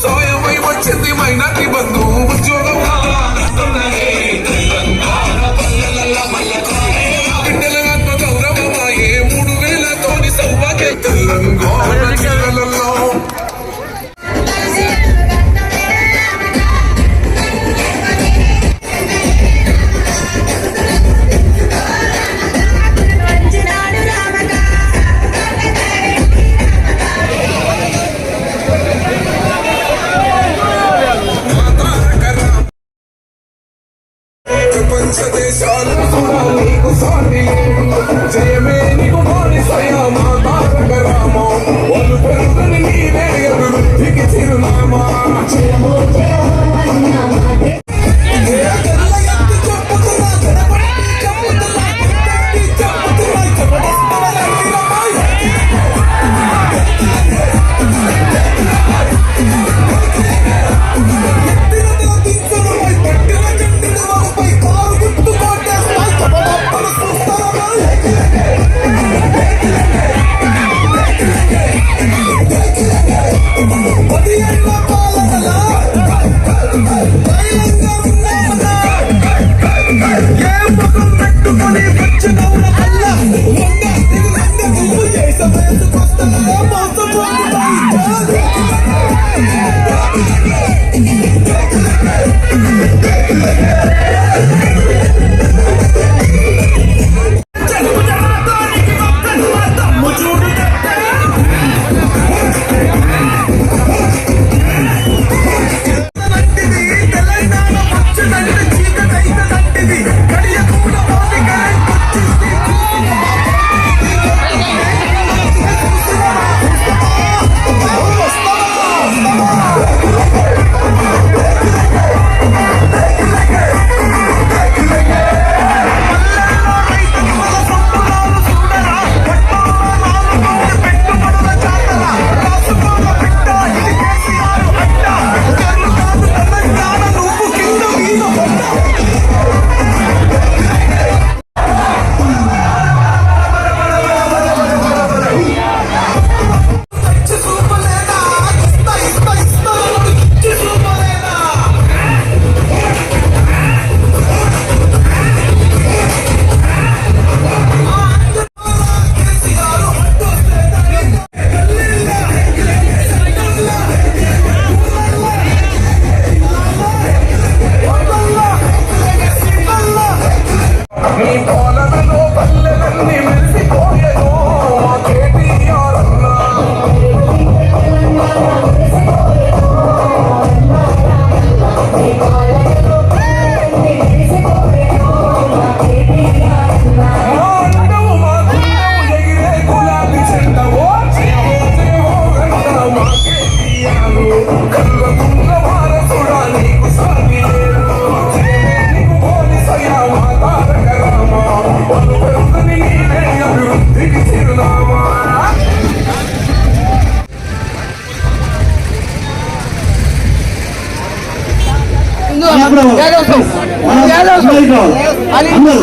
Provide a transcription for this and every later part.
సాయమై వచ్చింది మైనార్టీ బంధు ఉద్యోగం బిడ్డల ఆత్మ గౌరవమాయే 3000తోని సౌభాగ్య తెలంగాణ జిల్లాలలో దేశాలు నీకు సాటి జయమే నీకు మానిసయ మా తారక రామ వాళ్ళు పెరుగుని నీవే అభివృద్ధికి చిరునామా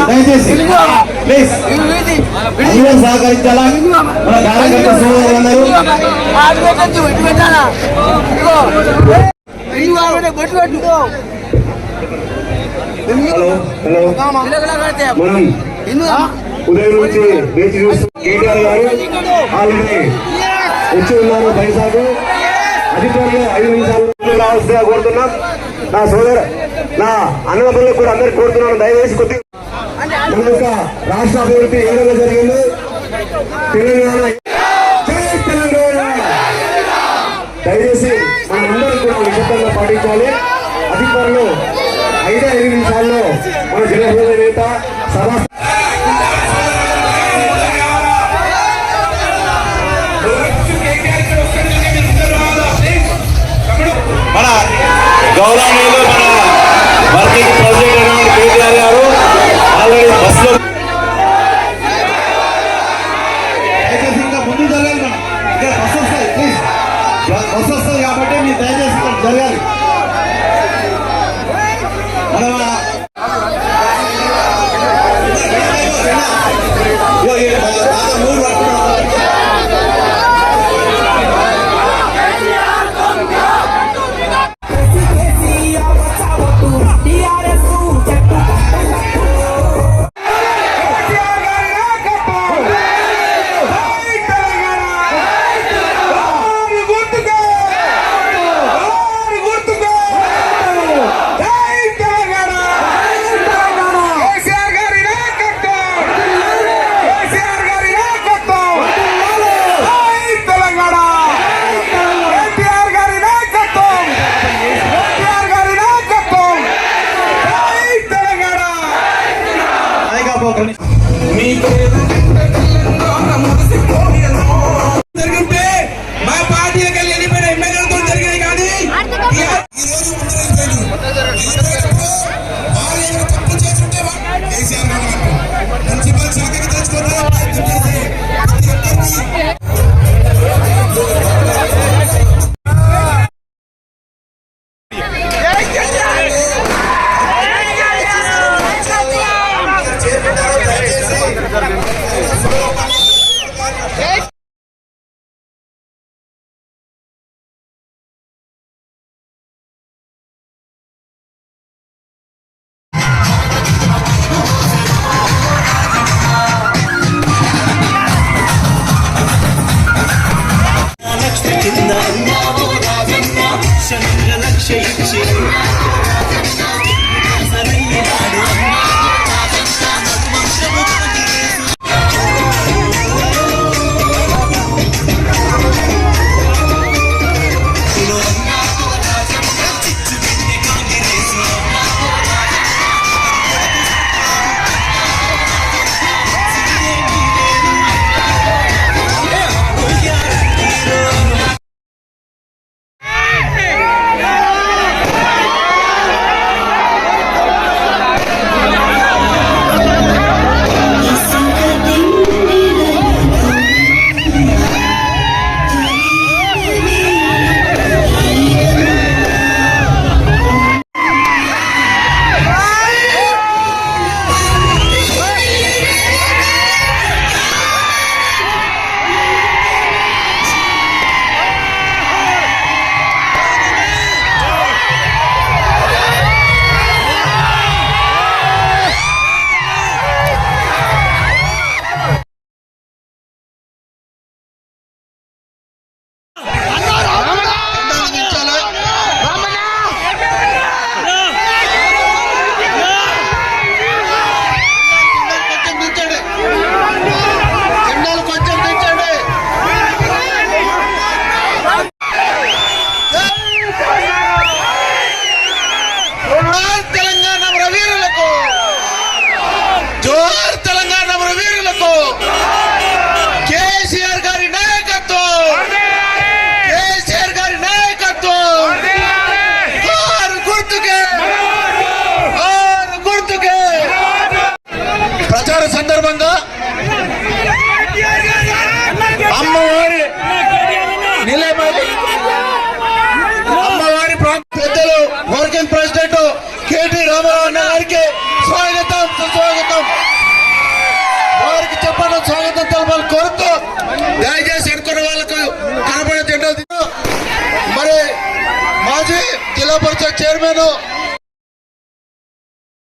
దయచేసి ప్లీజ్ అందరూ సహకరించాలా మన కార్యకర్త సోదరులందరూ మనం ఉదయం నుంచి వేచి చూస్తూ కేటీఆర్ గారు ఆల్రెడీ వచ్చి ఉన్నారు బైసాకు అధికారులు 5 నిమిషాలు రావాల్సిందిగా కోరుతున్నాం. నా సోదరు నా అన్నదమ్ములకు కూడా అందరికి కోరుతున్నాను, దయచేసి కొద్దిగా మన యొక్క రాష్ట్ర అభివృద్ధి ఏ విధంగా జరిగింది తెలంగాణ దయచేసి మనందరం కూడా నిశ్శబ్దంగా పాటించాలి. అధికారులు 5 నిమిషాల్లో మన జనహృదయ నేత సభ మన గౌరవనీయులు మన వర్కింగ్ ప్రెసిడెంట్ కేటీఆర్ గారు ఆల్రెడీ బస్సులో ఇంకా ముందు జరగాలి. మనం ఇక్కడ బస్సు వస్తాయి, ప్లీజ్ బస్సు వస్తుంది కాబట్టి మీరు దయచేసి జరగాలి. మనం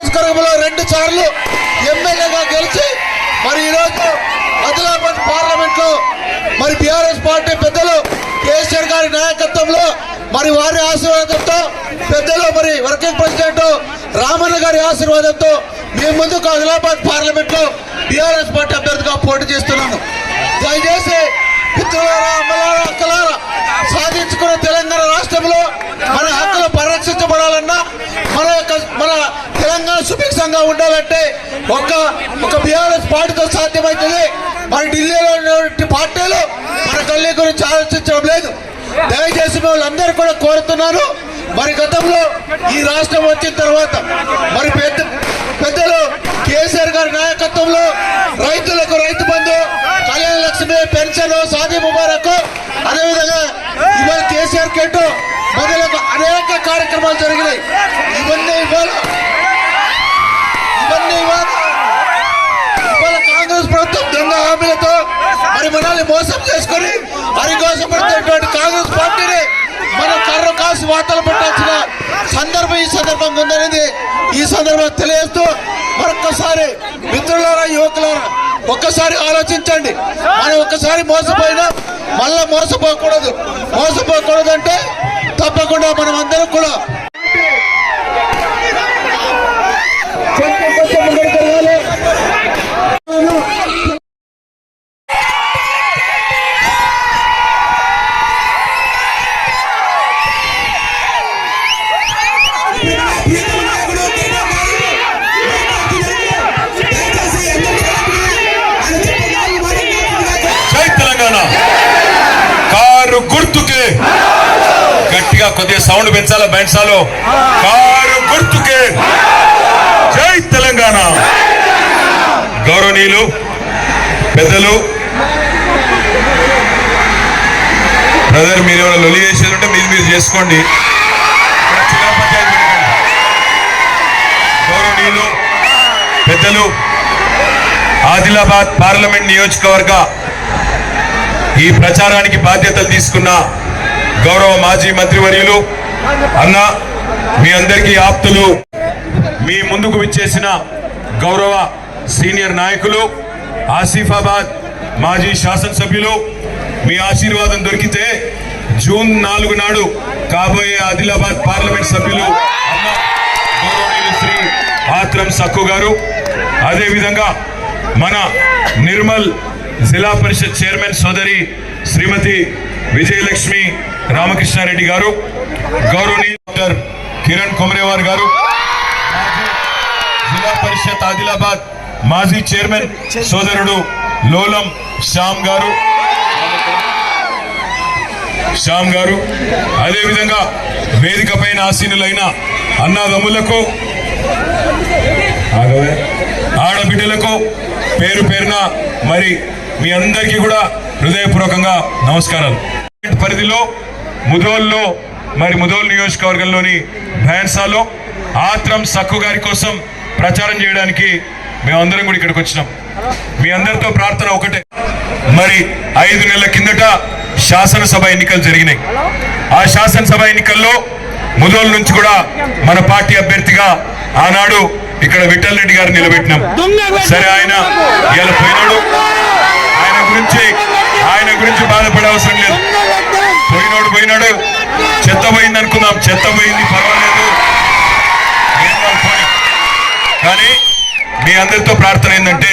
నియోజకవర్గంలోనూ 2 సార్లు ఎమ్మెల్యేగా గెలిచి మరి ఈరోజు ఆదిలాబాద్ పార్లమెంట్ లో మరి బీఆర్ఎస్ పార్టీ పెద్దలు కేసీఆర్ గారి నాయకత్వంలో మరి వారి ఆశీర్వాదంతో పెద్దలు మరి వర్కింగ్ ప్రెసిడెంట్ రామన్న గారి ఆశీర్వాదంతో మేము ముందుకు ఆదిలాబాద్ పార్లమెంట్ లో బీఆర్ఎస్ పార్టీ అభ్యర్థిగా పోటీ చేస్తున్నాను. దయచేసి మిత్రులారా, అమ్మలారా, అక్కలారా, సాధించుకున్న తెలంగాణ రాష్ట్రంలో మన హక్కులు పరిరక్షించబడాలన్నా మన తెలంగాణ సుభిక్షంగా ఉండాలంటే ఒక బీఆర్ఎస్ పార్టీతో సాధ్యమవుతుంది. మరి ఢిల్లీలో ఉన్నటువంటి పార్టీలు మన గల్లీ గురించి ఆలోచించడం లేదు. దయచేసి వాళ్ళందరూ కూడా కోరుతున్నాను. మరి గతంలో ఈ రాష్ట్రం వచ్చిన తర్వాత మరి పెద్దలు కేసీఆర్ గారి నాయకత్వంలో రైతులకు రైతు బంధు, కళ్యాణ లక్ష్మి, పెన్షన్, షాదీ ముబారక్, అదేవిధంగా ఇవాళ కేసీఆర్ కిట్ మొదలగు అనేక కార్యక్రమాలు జరిగినాయి. ఇవన్నీ ఇవాళ కాంగ్రెస్ ప్రభుత్వం దొంగ హామీలతో మరి మనల్ని మోసం చేసుకుని అరికోసం పడుతున్నటువంటి కాంగ్రెస్ పార్టీని మనం కర్ర కాసి వార్తలు పెట్టాల్సిన సందర్భం ఈ సందర్భంగా ఉందనేది ఈ సందర్భంగా తెలియజేస్తూ మరొక్కసారి మిత్రులారా, యువకులారా, ఒక్కసారి ఆలోచించండి. మనం ఒక్కసారి మోసపోయినా మళ్ళా మోసపోకూడదు అంటే తప్పకుండా మనం అందరం కూడా కారు గుర్తుకే గట్టిగా కొద్దిగా సౌండ్ పెంచాలా బెంచాలో. కారు గుర్తుకే జై తెలంగాణ. గౌరవనీయులు పెద్దలు, బ్రదర్ మీరు ఏమైనా లొలి చేసేది ఉంటే మీరు చేసుకోండి. గౌరవనీయులు పెద్దలు, ఆదిలాబాద్ పార్లమెంట్ నియోజకవర్గ ఈ ప్రచారానికి బాధ్యతలు తీసుకున్న గౌరవ మాజీ మంత్రివర్యులు అన్న, మీ అందరికీ ఆప్తులు, మీ ముందుకు విచ్చేసిన గౌరవ సీనియర్ నాయకులు, ఆసిఫాబాద్ మాజీ శాసనసభ్యులు, మీ ఆశీర్వాదం దొరికితే జూన్ 4 నాడు కాబోయే ఆదిలాబాద్ పార్లమెంట్ సభ్యులు అన్న గౌరవనీయులు శ్రీ ఆత్రం సక్కు గారు, అదేవిధంగా మన నిర్మల్ జిల్లా పరిషత్ చైర్మన్ సోదరి శ్రీమతి విజయలక్ష్మి రామకృష్ణారెడ్డి గారు, గౌరవనీయ డాక్టర్ కిరణ్ కొమరేవార్ గారు, జిల్లా పరిషత్ ఆదిలాబాద్ మాజీ చైర్మన్ సోదరుడు లోలం శ్యామ్ గారు, అదేవిధంగా వేదిక పైన ఆసీనులైన అన్నాదమ్ములకు, ఆడబిడ్డలకు పేరు పేరున మరి మీ అందరికీ కూడా హృదయపూర్వకంగా నమస్కారాలు. పరిధిలో ముధోల్లో మరి ముధోల్ నియోజకవర్గంలోని భయాన్సాలో ఆత్రం సక్కు గారి కోసం ప్రచారం చేయడానికి మేమందరం కూడా ఇక్కడికి వచ్చినాం. మీ అందరితో ప్రార్థన ఒకటే, మరి 5 నెలల కిందట శాసనసభ ఎన్నికలు జరిగినాయి. ఆ శాసనసభ ఎన్నికల్లో ముధోల్ నుంచి కూడా మన పార్టీ అభ్యర్థిగా ఆనాడు ఇక్కడ విఠల్ రెడ్డి గారు నిలబెట్టినాం. సరే, ఆయన ఇలా పోయినాడు. ఆయన గురించి బాధపడే అవసరం లేదు. పోయినాడు, చెత్త పోయింది అనుకుందాం, చెత్త పోయింది, పర్వాలేదు. కానీ మీ అందరితో ప్రార్థన ఏంటంటే,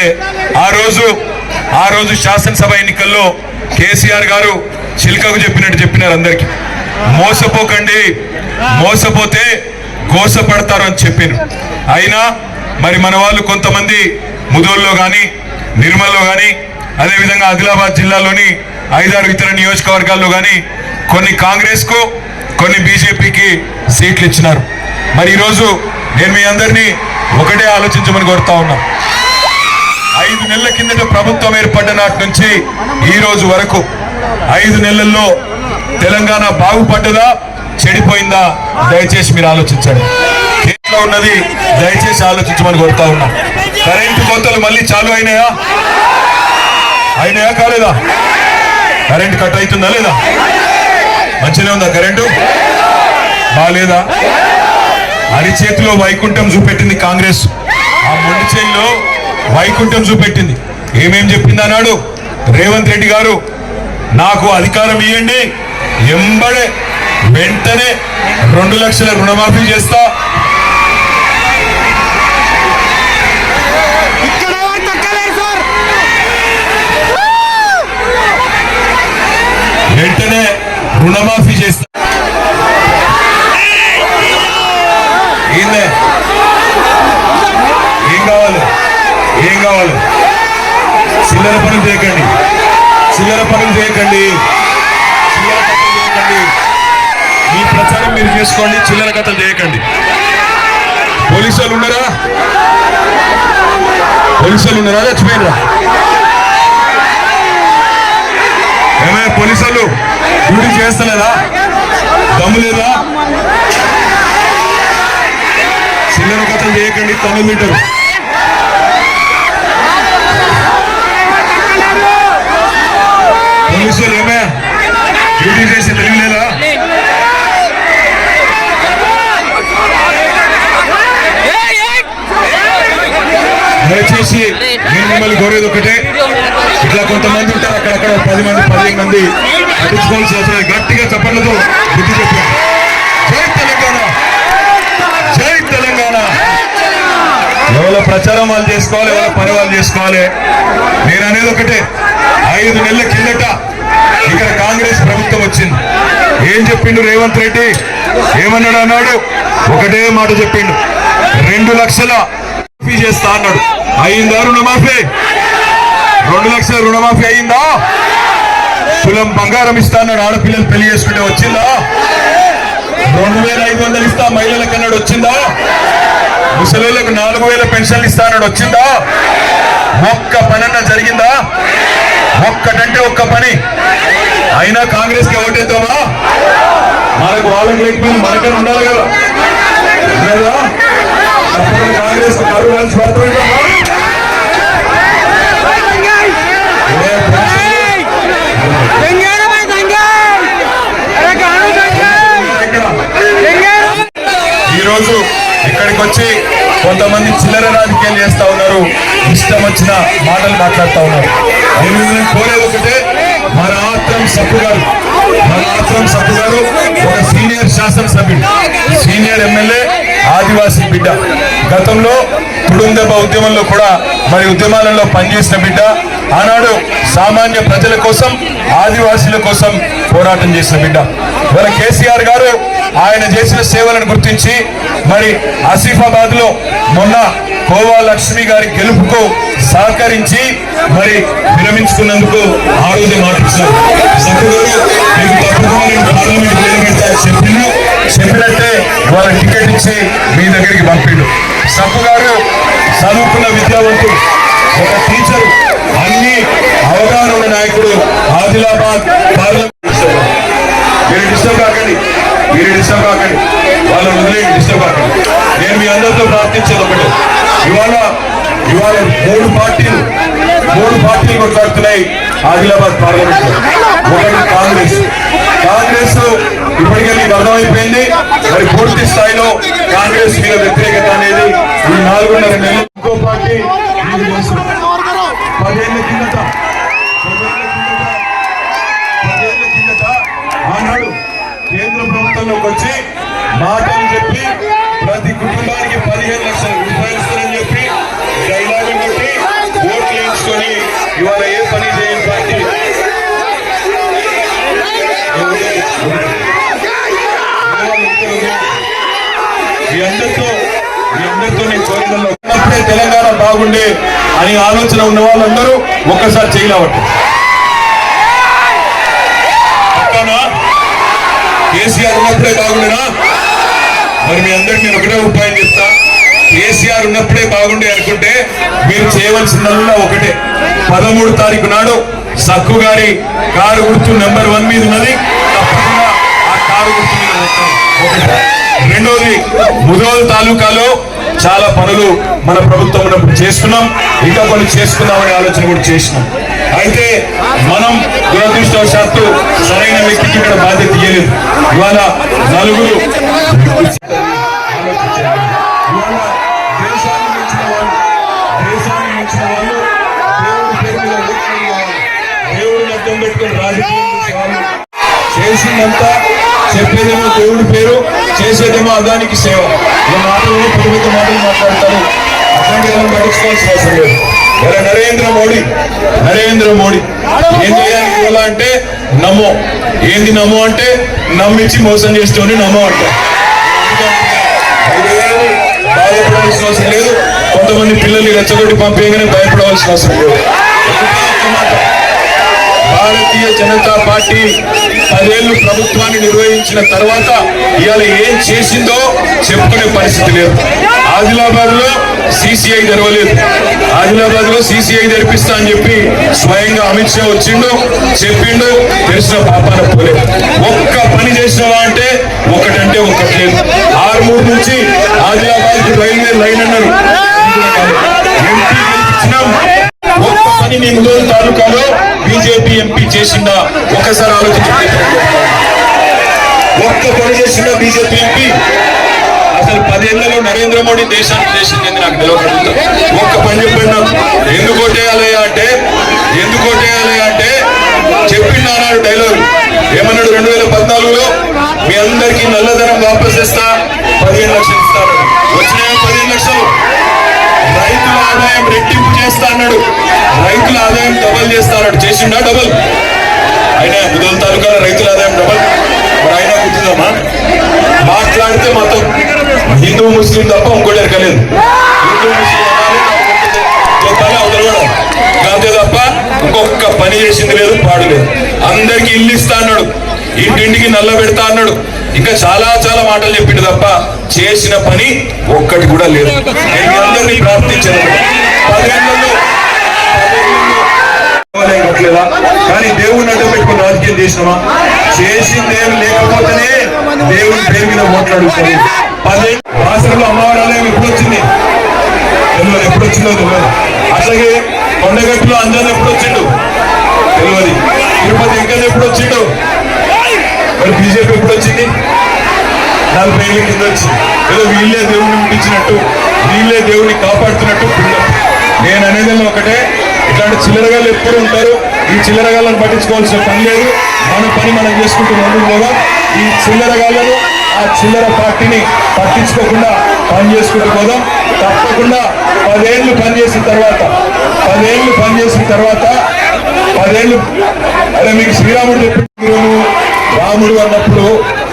ఆ రోజు శాసనసభ ఎన్నికల్లో కేసీఆర్ గారు చిలకకు చెప్పినారు అందరికి, మోసపోకండి, మోసపోతే గోసపడతారు అని చెప్పారు. అయినా మరి మన వాళ్ళు కొంతమంది ముధోల్లో కానీ, నిర్మల్లో కానీ, అదేవిధంగా ఆదిలాబాద్ జిల్లాలోని 5-6 ఇతర నియోజకవర్గాల్లో కానీ కొన్ని కాంగ్రెస్ కు, కొన్ని బీజేపీకి సీట్లు ఇచ్చినారు. మరి ఈరోజు నేను మీ అందరినీ ఒకటే ఆలోచించమని కోరుతా ఉన్నా. 5 నెలల కిందట ప్రభుత్వం ఏర్పడ్డ నాటి నుంచి ఈ రోజు వరకు 5 నెలల్లో తెలంగాణ బాగుపడ్డదా, చెడిపోయిందా? దయచేసి మీరు ఆలోచించండి. కేసులో ఉన్నది దయచేసి ఆలోచించమని కోరుతా ఉన్నా. కరెంటు కోతలు మళ్ళీ చాలు అయినాయా కాలేదా? కరెంటు కట్ అవుతుందా లేదా? మంచిగా ఉందా? కరెంటు బాగాలేదా? అరిచేతిలో వైకుంఠం చూపెట్టింది కాంగ్రెస్. ఆ మొండి చేతిలో వైకుంఠం చూపెట్టింది. ఏమేం చెప్పింది అన్నాడు రేవంత్ రెడ్డి గారు, నాకు అధికారం ఇవ్వండి, ఎంబడే వెంటనే 2 లక్షల రుణమాఫీ చేస్తా, వెంటనే రుణమాఫీ చేస్తా. ఏం కావాలి చిల్లర పనులు చేయకండి, చిల్లర పనులు చేయకండి, చిల్లర కథలు చేయకండి. మీ ప్రచారం మీరు చేసుకోండి, చిల్లర కథలు చేయకండి. పోలీసు వాళ్ళు ఉన్నారా? పోలీసు వాళ్ళు ఉన్నారా? చచ్చిపోయినరా? ఏమైనా పోలీసు వాళ్ళు డ్యూటీ చేస్తలేదా? దమ్ము లేదా? చిల్లర కథలు చేయకండి, తమిళ మీటరు. పోలీసులు ఏమయ్యా డ్యూటీ చేసి తెలియలేదా? దయచేసి నేను మిమ్మల్ని కోరేది ఒకటే, ఇట్లా కొంతమంది ఉంటారు అక్కడక్కడ 10 మంది 15 మంది పట్టించుకోవాల్సి అవసరం. గట్టిగా చప్పట్లతో బుద్ధి చెప్పారు. జై తెలంగాణ, జై తెలంగాణ. ఎవరో ప్రచారం వాళ్ళు చేసుకోవాలి, ఎవరో పని వాళ్ళు చేసుకోవాలి. నేను అనేది ఒకటే, 5 నెలల కిందట ఇక్కడ కాంగ్రెస్ ప్రభుత్వం వచ్చింది. ఏం చెప్పిండు రేవంత్ రెడ్డి? ఏమన్నాడు అన్నాడు? ఒకటే మాట చెప్పిండు, 2 లక్షల రుణమాఫీ చేస్తా అన్నాడు. అయిందా రుణమాఫీ? 2 లక్షల రుణమాఫీ అయిందా? తులం బంగారం ఇస్తా అన్నాడు, ఆడపిల్లలు పెళ్లి చేసుకుంటే వచ్చిందా? 2500 ఇస్తా మహిళలకు అన్నాడు, వచ్చిందా? ముసలిలకు 4000 పెన్షన్లు ఇస్తా అన్నాడు, వచ్చిందా? ఒక్క పనన్నా జరిగిందా? ఒక్కటంటే ఒక్క పని అయినా కాంగ్రెస్ కి ఓటేద్దామా? మనకు వాళ్ళకి లేకపోయింది, మనకన్నా ఉండాలి కదా. కాంగ్రెస్ ఈరోజు ఇక్కడికి వచ్చి కొంతమంది చిల్లర రాజకీయాలు చేస్తా ఉన్నారు, ఇష్టం వచ్చిన మాటలు మాట్లాడుతూ ఉన్నారు. నేను కోరేది ఒకటే, మన ఆత్రం సప్పు గారు ఒక సీనియర్ శాసనసభ్యుడు, సీనియర్ ఎమ్మెల్యే, ఆదివాసీ బిడ్డ. గతంలో తుడుందెబ్బ ఉద్యమంలో కూడా మరి ఉద్యమాలలో పనిచేసిన బిడ్డ. ఆనాడు సామాన్య ప్రజల కోసం, ఆదివాసీల కోసం పోరాటం చేసిన బిడ్డ. మన కేసీఆర్ గారు ఆయన చేసిన సేవలను గుర్తించి మరి ఆసిఫాబాద్ లో మొన్న కోవా లక్ష్మి గారి గెలుపుకు సహకరించి మరి విరమించుకున్నందుకు ఆ రోజు మాటిచ్చారు. చెప్పినట్టే వాళ్ళ టికెట్ ఇచ్చి మీ దగ్గరికి పంపిండు. సప్పు గారు చదువుకున్న విద్యావంతుడు, ఒక టీచరు, అన్ని అవగాహన ఉన్న నాయకుడు. ఆదిలాబాద్ పార్లమెంట్ మీరు డిస్టర్బ్ కాకండి, వాళ్ళని వదిలేయండి, డిస్టర్బ్ కాకండి. నేను మీ అందరితో ప్రార్థించేది ఒకటే, ఇవాళ 3 పార్టీలు కొట్లాడుతున్నాయి ఆదిలాబాద్ పార్లమెంట్ లో. ఒకటి కాంగ్రెస్ ఇప్పటికే మీకు అర్థమైపోయింది. మరి పూర్తి స్థాయిలో కాంగ్రెస్ మీద వ్యతిరేకత అనేది ఈ 4.5 నెలలు. ఇంకో పార్టీ 10 ఏళ్ల కిందట ఆనాడు కేంద్ర ప్రభుత్వంలోకి వచ్చి మాటలు చెప్పి ప్రతి కుటుంబానికి 15 లక్షల రూపాయలు ఇస్తారని చెప్పి డైలాగులు కొట్టి ఓట్లు వేయించుకొని ఇవాళ ఏ పని చేయని పార్టీ. మీ అందరితో నేను కోరికల్లో ఉన్నప్పుడే తెలంగాణ బాగుండే అని ఆలోచన ఉన్న వాళ్ళందరూ ఒక్కసారి చేయలేవట్టు. కేసీఆర్ ఉన్నప్పుడే బాగుండేనా? మరి మీ అందరికి నేను ఒకటే ఉపాయం చెప్తా, కేసీఆర్ ఉన్నప్పుడే బాగుండే అనుకుంటే మీరు చేయవలసిందల్లా ఒకటే, 13 తారీఖు నాడు సక్కు గారి కారు గుర్తు నెంబర్ 1 మీద ఉన్నది, తప్పకుండా ఆ కారు గుర్తు మీద ఒకటే. రెండోది, ముదోల్ తాలూకాలో చాలా పనులు మన ప్రభుత్వం ఉన్నప్పుడు చేసుకున్నాం, ఇంకా కొన్ని చేసుకుందామనే ఆలోచన కూడా చేసినాం. అయితే మనం దురదృష్టవశాత్తు సరైన వ్యక్తికి ఇక్కడ బాధ్యత ఇవ్వలేదు. ఇవాళ 4 చేయాలి. ఇవాళ దేశాన్ని మించిన వాళ్ళు దేవుడి పేరు మీద ఓట్లు కావాలి, దేవుడిని అర్థం పెట్టుకుని రాజకీయం చేసేవాళ్ళు చేసిందంతా చెప్పేదేమో దేవుడి పేరు, చేసేదేమో అదానికి సేవ. ఈ మాటలు పెద్ద పెద్ద మాటలు మాట్లాడతారు, అట్లాంటి వాళ్ళని పట్టించుకోవాల్సిన అవసరం లేదు. ఇలా నరేంద్ర మోడీ ఏం చేయాలి ఇలా అంటే నమో. ఏంది నమో అంటే నమ్మించి మోసం చేస్తూనే నమో అంట. బాధపడాల్సిన అవసరం లేదు, కొంతమంది పిల్లల్ని రెచ్చగొట్టి పంపేయగానే భయపడవలసిన అవసరం లేదు. భారతీయ జనతా పార్టీ 10 ఏళ్లు ప్రభుత్వాన్ని నిర్వహించిన తర్వాత ఇవాళ ఏం చేసిందో చెప్పుకునే పరిస్థితి లేదు. ఆదిలాబాద్ లో సిసిఐ తెరవలేదు, ఆదిలాబాద్ లో సిసిఐ తెరిపిస్తా అని చెప్పి స్వయంగా అమిత్ షా వచ్చిండు, చెప్పిండు, తెలిసిన పాపాన పోలేదు. ఒక్క పని చేసినవా అంటే ఒకటంటే ఒకటి లేదు. ఆర్మూర్ నుంచి ఆదిలాబాద్ కు రైల్వే లైన్ అన్నారు, ఎంపీ గెలిపించినాం. ఒక్క పని నీ ముదోల్ తాలూకాలో బీజేపీ ఎంపీ చేసిందా ఒకసారి ఆలోచించండి. ఒక్క పని చేసిందా బీజేపీ ఎంపీ? అసలు 10 ఏళ్లలో నరేంద్ర మోడీ దేశాన్ని చేసింది నాకు తెలియదు. ఒక్క పని చెప్పండి నాకు. ఎందుకు ఓటేయాలి అంటే చెప్పిండు అన్నాడు డైలాగ్. ఏమన్నాడు? 2014లో మీ అందరికీ నల్లధనం వాపస్ ఇస్తా, 15 లక్షలు ఇస్తాను. వచ్చినాయో 15 లక్షలు. రైతుల ఆదాయం రెట్టింపు చేస్తా అన్నాడు, రైతుల ఆదాయం డబల్ చేస్తా అన్నాడు. చేసిండా డబల్? అయినా ముదల్ తాలూకాలో రైతుల ఆదాయం డబల్. మరి అయినా గుర్తుందమ్మా, మాట్లాడితే మొత్తం హిందూ ముస్లిం తప్ప ఇంకోటి ఎరకలేదు. హిందూ ముస్లిం అవతలవాడు అంతే తప్ప ఇంకొక పని చేసింది లేదు, పాడు లేదు. అందరికి ఇల్లు ఇస్తా అన్నాడు, ఇంటింటికి నల్ల పెడతా అన్నాడు, ఇంకా చాలా చాలా మాటలు చెప్పిండు తప్ప చేసిన పని ఒక్కటి కూడా లేదు. నేను అందరినీ ప్రార్థించాను, 10 ఏళ్లలో కానీ దేవుడిని అడ్డం పెట్టుకుని రాజకీయం చేసినామా? చేసిందేమి లేకపోతేనే దేవుని పేరు మీద ఓట్లాడుతుంది. 10 బాసరలో అమ్మవారి ఆలయం ఎప్పుడు వచ్చింది తెలియదు, ఎప్పుడు వచ్చిందో తెలియదు. అట్లాగే కొండగట్టులో అంజన్ ఎప్పుడు వచ్చిండు తెలియదు. తిరుపతి వెంకన్న ఎప్పుడు వచ్చిండు? మరి బీజేపీ ఎప్పుడు వచ్చింది? 40 ఏళ్ళ కింద వచ్చింది. ఏదో వీళ్ళే దేవుడిని ముట్టించినట్టు, వీళ్ళే దేవుడిని కాపాడుతున్నట్టు. నేను అనేది ఒకటే, ఇట్లాంటి చిల్లరగాళ్ళు ఎప్పుడు ఉంటారు. ఈ చిల్లరగాళ్ళను పట్టించుకోవాల్సిన పని లేదు, మన పని మనం చేసుకుంటూ ముందుకు పోదాం. ఈ చిల్లరగాళ్ళను, ఆ చిల్లర పార్టీని పట్టించుకోకుండా పని చేసుకుంటూ పోదాం. తప్పకుండా 10 ఏళ్ళు పనిచేసిన తర్వాత 10 ఏళ్ళు అదే మీకు శ్రీరాముడు చెప్పిన రాముడు అన్నప్పుడు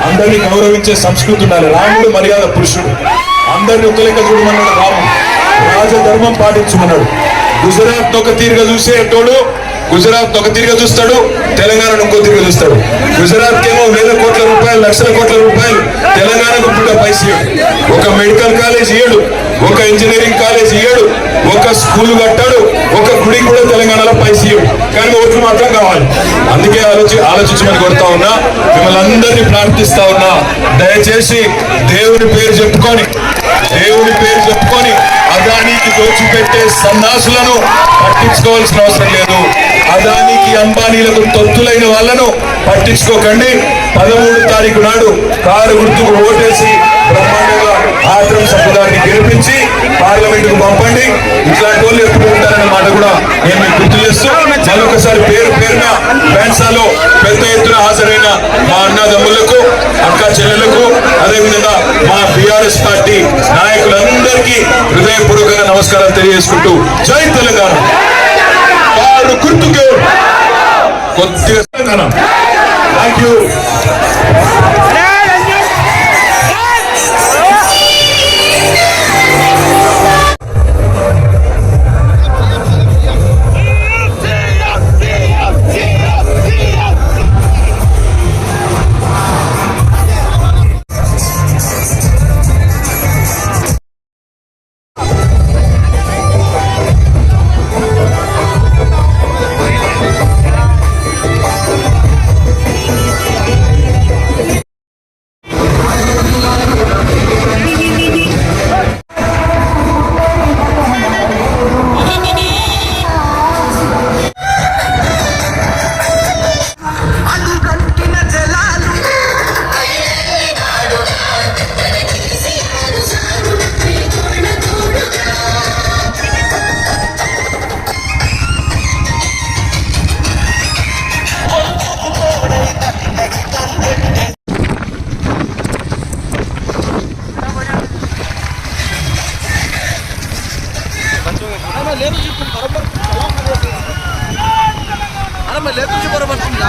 అందరినీ గౌరవించే సంస్కృతి ఉండాలి. రాముడు మర్యాద పురుషుడు, అందరినీ ఒక లెక్క చూడమన్నాడు. రాముడు రాజధర్మం పాటించమన్నాడు. గుజరాత్ ఒక తీరుగా చూసేటోడు గుజరాత్ ఒక తీరుగా చూస్తాడు, తెలంగాణను ఇంకో తీరుగా చూస్తాడు. గుజరాత్ కేమో 1000 కోట్ల రూపాయలు, లక్షల కోట్ల రూపాయలు, తెలంగాణకు పుట్ట పైసలు. ఒక మెడికల్ కాలేజ్ ఇయ్యడు, ఒక ఇంజనీరింగ్ కాలేజ్ ఇయ్యడు, ఒక స్కూల్ కట్టాడు, ఒక గుడి కూడా తెలంగాణలో పైసలు. కానీ ఓట్లు మాత్రం కావాలి. అందుకే ఆలోచించమని కొడతా ఉన్నా, మిమ్మల్ని అందరినీ ప్రార్థిస్తా ఉన్నా, దయచేసి దేవుని పేరు చెప్పుకొని అదానికి దోచిపెట్టే సన్నాసులను పట్టించుకోవాల్సిన అవసరం లేదు. అదానికి అంబానీలకు తొత్తులైన వాళ్ళను పట్టించుకోకండి. 13 తారీఖు నాడు కారు గుర్తుకు ఓటేసి బ్రహ్మాండంగా ఆత్రం సభ్యుదాన్ని గెలిపించి పార్లమెంట్ కు పంపండి. ఇట్లాంటి వాళ్ళు ఎప్పుడు ఉంటారనే మాట కూడా నేను మీకు గుర్తు చేస్తూ, మరొకసారి పేరున ఫ్యాన్సాలో పెద్ద ఎత్తున హాజరైన మా అన్నదమ్ములకు, అక్క చెల్లెలకు, అదేవిధంగా మా బీఆర్ఎస్ పార్టీ నాయకులందరికీ హృదయపూర్వకంగా నమస్కారాలు తెలియజేసుకుంటూ, జై తెలంగాణ. కారు గుర్తుకే కొద్దిగా థ్యాంక్ యూ. मैं ले तुझे बराबर समझा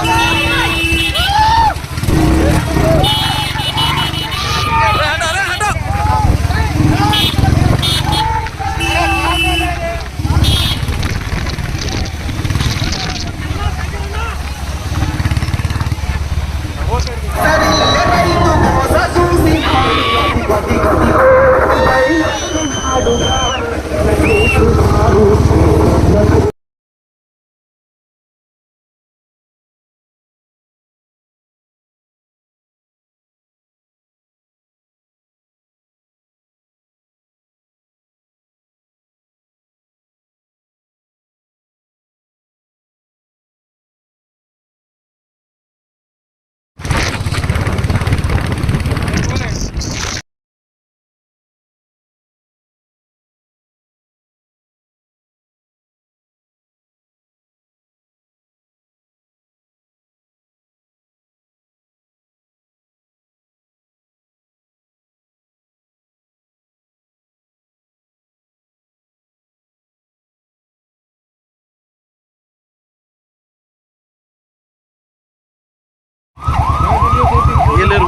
ये ले रू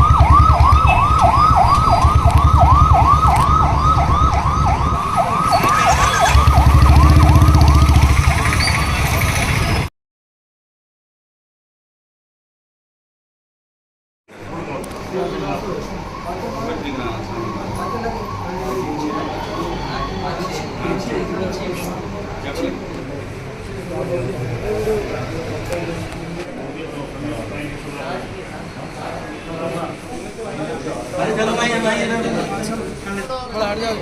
थोड़ा हट जाओ